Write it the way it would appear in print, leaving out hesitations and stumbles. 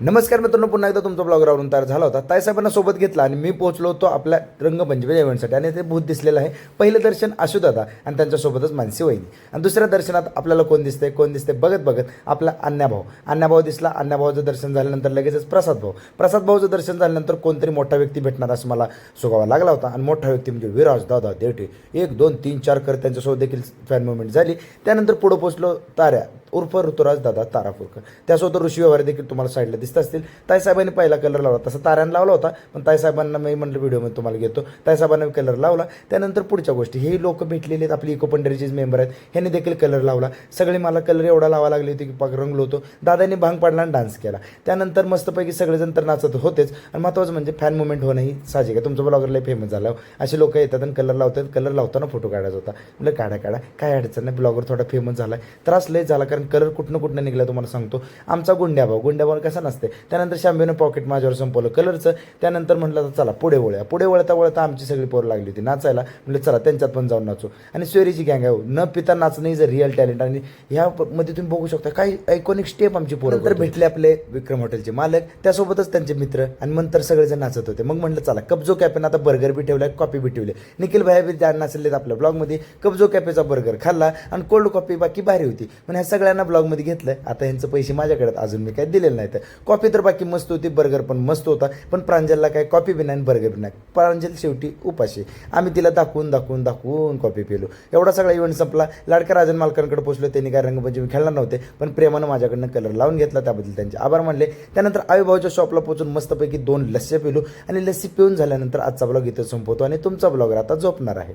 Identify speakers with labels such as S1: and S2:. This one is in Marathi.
S1: नमस्कार मित्रांनो, पुन्हा एकदा तुमचा ब्लॉगरावरून तयार झाला होता. ताईसाहेबांना सोबत घेतला आणि मी पोहोचलो होतो आपल्या रंगपंचमीच्या इव्हेंटसाठी आणि ते भूत दिसलेलं आहे. पहिलं दर्शन आशुदादा आणि त्यांच्यासोबतच मानसी वहिनी आणि दुसऱ्या दर्शनात आपल्याला कोण दिसते बघत बघत आपला अण्णाभाऊ दिसला. अण्णाभाऊचं दर्शन झाल्यानंतर लगेचच प्रसाद भाऊचं दर्शन झाल्यानंतर कोणतरी मोठा व्यक्ती भेटणार असं मला सुगावा लागला होता आणि मोठा व्यक्ती म्हणजे विराज दादा देठे 1 2 3 4 कर त्यांच्यासोबत देखील फॅन मुवमेंट झाली. त्यानंतर पुढं पोहोचलो ताऱ्या उर्फ ऋतुराज दादा तारापूरकर, त्यासोबत ऋषी व्यवहारे देखील तुम्हाला साईडला दिसत असतील. ताईसाहेबांनी पहिला कलर लावला, तसा ताऱ्यानं लावला होता, पण ताईसाहेबांना मी म्हटलं व्हिडिओमध्ये तुम्हाला घेतो. ताईसाहेबांना कलर लावला. त्यानंतर पुढच्या गोष्टी, हे लोक भेटलेले आहेत आपली इको पंढरीचेच मेंबर आहेत, ह्यांनी देखील कलर लावला. सगळे मला कलर एवढा लावा लागले होते की पाक रंगलो होतो. दादांनी भांग पाडला आणि डान्स केला. त्यानंतर मस्तपैकी सगळेजण तर नाचत होतेच आणि महत्त्वाचं म्हणजे फॅन मुवमेंट होणं ही साहजिक आहे. तुमचं ब्लॉगरला फेमस झालं, असे लोक येतात आणि कलर लावतात. कलर लावताना फोटो काढायचा होता, म्हणजे काढा काय अडचण नाही. ब्लॉगर थोडा फेमस झाला, त्रास लय झाला कारण कलर कुठनं निघला तुम्हाला सांगतो. आमचा गुंड्याभाऊ कसा नसते. त्यानंतर शांबीनं पॉकेट माझ्यावर संपवलं कलरचं. त्यानंतर म्हटलं चला पुढे वळता आमची सगळी पोरं लागली होती नाचायला. म्हणजे चला त्यांच्यात पण जाऊन नाचू. आणि स्वेरीची गँग आहे, न पिता नाचणं इज अ रिअल टॅलेंट. आणि ह्यामध्ये तुम्ही बघू शकता काही आयकॉनिक स्टेप आमची पोरं. तर भेटले आपले विक्रम हॉटेलचे मालक, त्यासोबतच त्यांचे मित्र आणि नंतर सगळेजण नाचत होते. मग म्हटलं चला कब्जो कॅफेनं आता बर्गर बी ठेवलाय, कॉफी बी ठेवली. निखिल भाई बी नाचलेत आपल्या ब्लॉगमध्ये. कब्जो कॅफेचा बर्गर खाल्ला आणि कोल्ड कॉफी बाकी भारी होती. पण ह्या सगळ्यांना ब्लॉगमध्ये घेतलं. आता यांचं पैसे माझ्याकडे अजून मी काय दिलेलं नाही. तर कॉफी तर बाकी मस्त होती, बर्गर पण मस्त होता, पण प्रांजलला काय कॉफी बी नाही बर्गर बी नाही. प्रांजल शेवटी उपाशी. आम्ही तिला दाखवून कॉफी पिलो. एवढा सगळा इव्हेंट संपला. लाडका राजन मालकांकडे पोहोचलो. त्यांनी काय रंगपंचमी खेळणार नव्हते, पण प्रेमानं माझ्याकडनं कलर लावून घेतला, त्याबद्दल त्यांचे आभार मानले. त्यानंतर आईभाऊच्या शॉपला पोहोचून मस्तपैकी 2 लस्सी पिलो आणि लस्सी पिऊन झाल्यानंतर आजचा ब्लॉग इथं संपवतो आणि तुमचा ब्लॉगर आता झोपणार आहे.